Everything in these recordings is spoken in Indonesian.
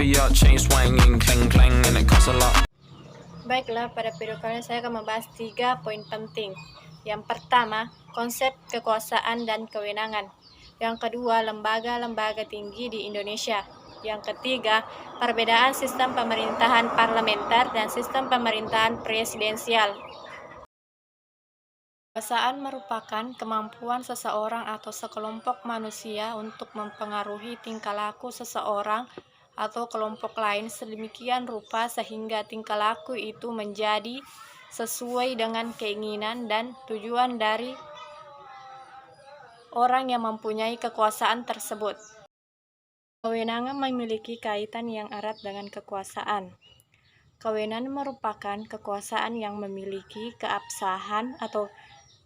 your chain swinging, clang clang, and it costs a lot. Baiklah, pada video kali ini saya akan membahas 3 poin penting. Yang pertama, konsep kekuasaan dan kewenangan. Yang kedua, lembaga-lembaga tinggi di Indonesia. Yang ketiga, perbedaan sistem pemerintahan parlementer dan sistem pemerintahan presidensial. Kekuasaan merupakan kemampuan seseorang atau sekelompok manusia untuk mempengaruhi tingkah laku seseorang atau kelompok lain sedemikian rupa sehingga tingkah laku itu menjadi sesuai dengan keinginan dan tujuan dari orang yang mempunyai kekuasaan tersebut. Kewenangan memiliki kaitan yang erat dengan kekuasaan. Kewenangan merupakan kekuasaan yang memiliki keabsahan atau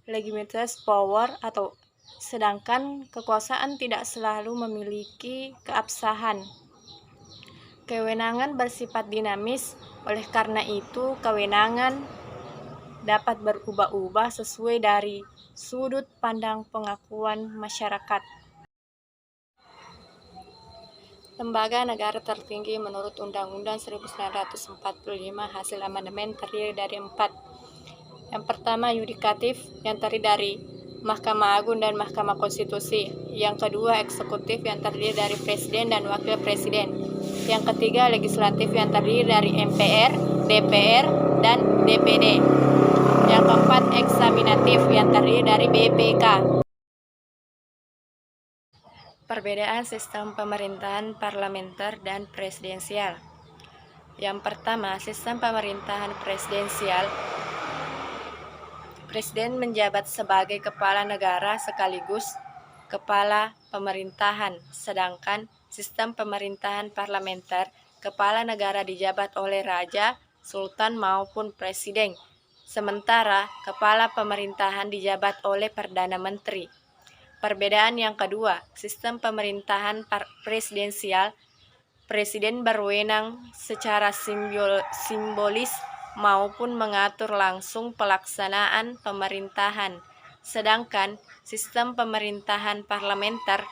legitimitas power atau sedangkan kekuasaan tidak selalu memiliki keabsahan. Kewenangan bersifat dinamis, oleh karena itu kewenangan dapat berubah-ubah sesuai dari sudut pandang pengakuan masyarakat. Lembaga negara tertinggi menurut Undang-Undang 1945 hasil amandemen terdiri dari 4. Yang pertama, yudikatif yang terdiri dari Mahkamah Agung dan Mahkamah Konstitusi. Yang kedua, eksekutif yang terdiri dari Presiden dan Wakil Presiden. Yang ketiga, legislatif yang terdiri dari MPR, DPR, dan DPD. Yang keempat, eksaminatif yang terdiri dari BPK. Perbedaan sistem pemerintahan parlementer dan presidensial. Yang pertama, sistem pemerintahan presidensial. Presiden menjabat sebagai kepala negara sekaligus kepala pemerintahan, sedangkan sistem pemerintahan parlementer, kepala negara dijabat oleh raja, sultan maupun presiden, sementara kepala pemerintahan dijabat oleh perdana menteri. Perbedaan yang kedua, sistem pemerintahan presidensial, presiden berwenang secara simbolis maupun mengatur langsung pelaksanaan pemerintahan, sedangkan sistem pemerintahan parlementer,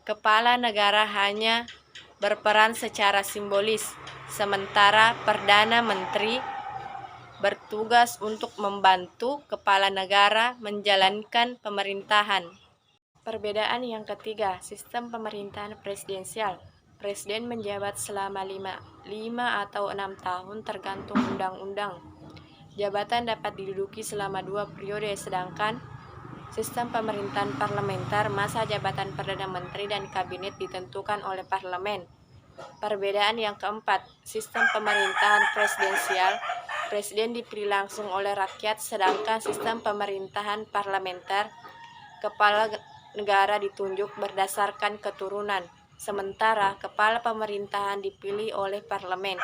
kepala negara hanya berperan secara simbolis, sementara perdana menteri bertugas untuk membantu kepala negara menjalankan pemerintahan. Perbedaan yang ketiga, sistem pemerintahan presidensial. Presiden menjabat selama 5 atau 6 tahun tergantung undang-undang. Jabatan dapat diduduki selama 2 periode, sedangkan sistem pemerintahan parlementer, masa jabatan Perdana Menteri dan Kabinet ditentukan oleh parlemen. Perbedaan yang keempat, sistem pemerintahan presidensial, presiden dipilih langsung oleh rakyat, sedangkan sistem pemerintahan parlementer, kepala negara ditunjuk berdasarkan keturunan, sementara kepala pemerintahan dipilih oleh parlemen.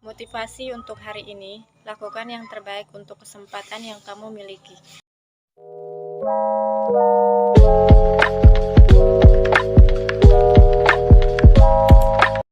Motivasi untuk hari ini, lakukan yang terbaik untuk kesempatan yang kamu miliki.